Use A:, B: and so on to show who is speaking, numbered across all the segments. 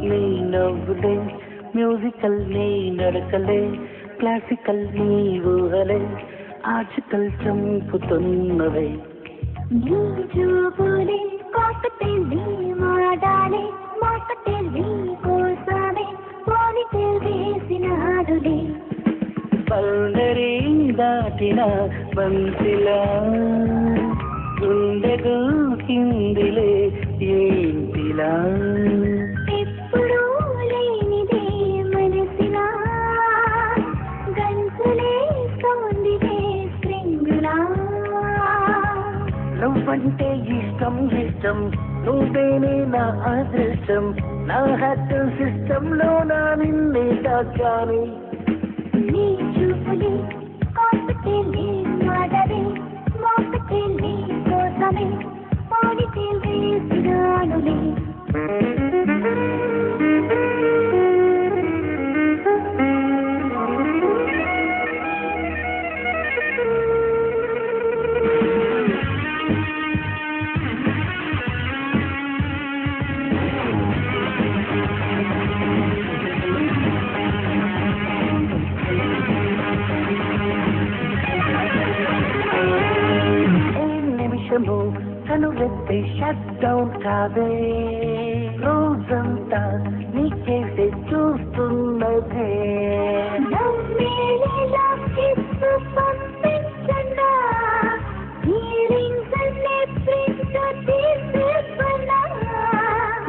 A: నీ నవ్వులే మ్యూజికల్ నీ నడకలే క్లాసికల్ నీ ఊహలే ఆర్టికల్ చంపుతున్నవే
B: నీ చూపులే కాకతేలి మాడాలే మాకతేలి కోసమే పోనిటెల్ వేసినాడులే
A: బౌండరీ దాటిన బంతిలా గుండెకు కిందిలే ఏంటిలా
B: ఎప్పుడూ లేనిదే మనసిలా గంతులేస్తోందిలే స్ప్రింగులా
A: నువ్వంటే ఇష్టం ఇష్టం నువ్వేనే నా అదృష్టం నా హార్ట్ సిస్టంలో నా నిన్నే దాచాని
B: నీ చూపులే కాకతేలి మాడాలే మాకతేలి కోసమే పోనిటెల్ వేసినాడులే
A: కనులెత్తి షట్ డౌన్ కాదే రోజంతా నీకేసే చూస్తున్నదే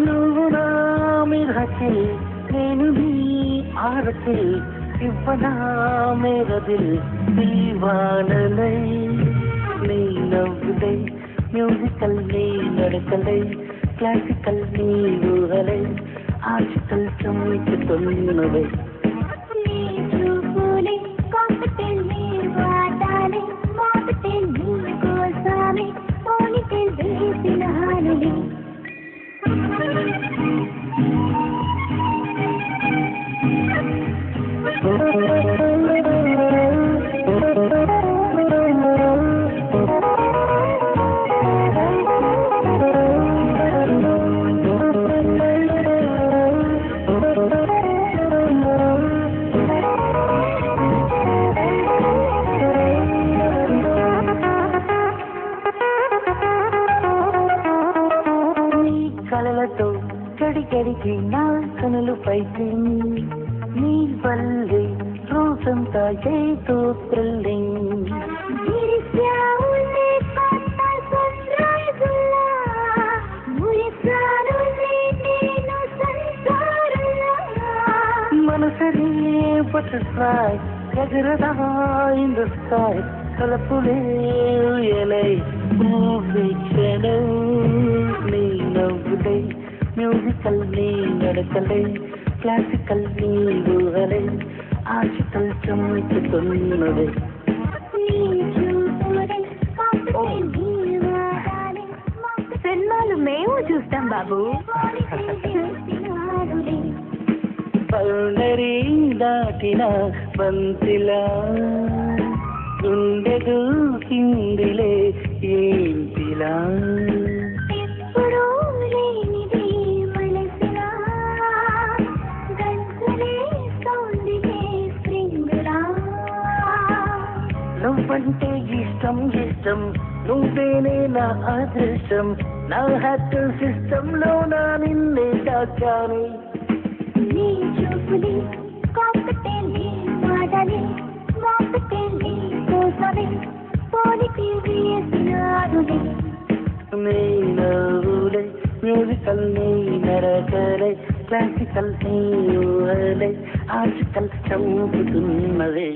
A: నువ్వు నా మిరకిల్ నేను నీ ఆరకిల్ ఇవ్వనా మేరదిల్ దీవానలై నీ నవ్వులే మ్యూజికల్ నీ నడకలే క్లాసికల్ నీ ఊహలే ఆర్టికల్ చంపుతున్నవే
B: నీ చూపులే కాకతేలి మాడాలే మాకతేలి కోసమే పోనిటెల్ వేసినాడులే
A: కలలతో గడిగడికి నా కనులు పైకి నీ వల్లే రోజంతా ఏదో థ్రిల్లింగ్ మనసరే బటర్ఫ్లై ఎగరదా ఇన్ ద స్కై కలపులే ఎలై క్షణం నీ నవ్వులే మ్యూజికల్ నీ నడకలే క్లాసికల్ నీ ఊహలే ఆర్టికల్ చంపుతున్నవే
B: సినిమాలు మేము చూస్తాం బాబు
A: బౌండరీ దాటిన బంతిలా గుండెకు కిందిలే ఏంటిలా
B: ఎప్పుడూ లేనిదే మనసిలా గంతులేస్తోందిలే స్ప్రింగులా
A: నువ్వంటే ఇష్టం ఇష్టం నువ్వేనే నా అదృష్టం నా హార్ట్ సిస్టంలో నా నిన్నే దాచాని
B: నీ చూపులే కాకతేలి మాడాలే మాకతేలి కోసమే పోనిటెల్ వేసినాడులే
A: నీ నవ్వులే మ్యూజికల్ నీ నడకలే క్లాసికల్ నీ ఊహలే ఆర్టికల్ చంపుతున్నవే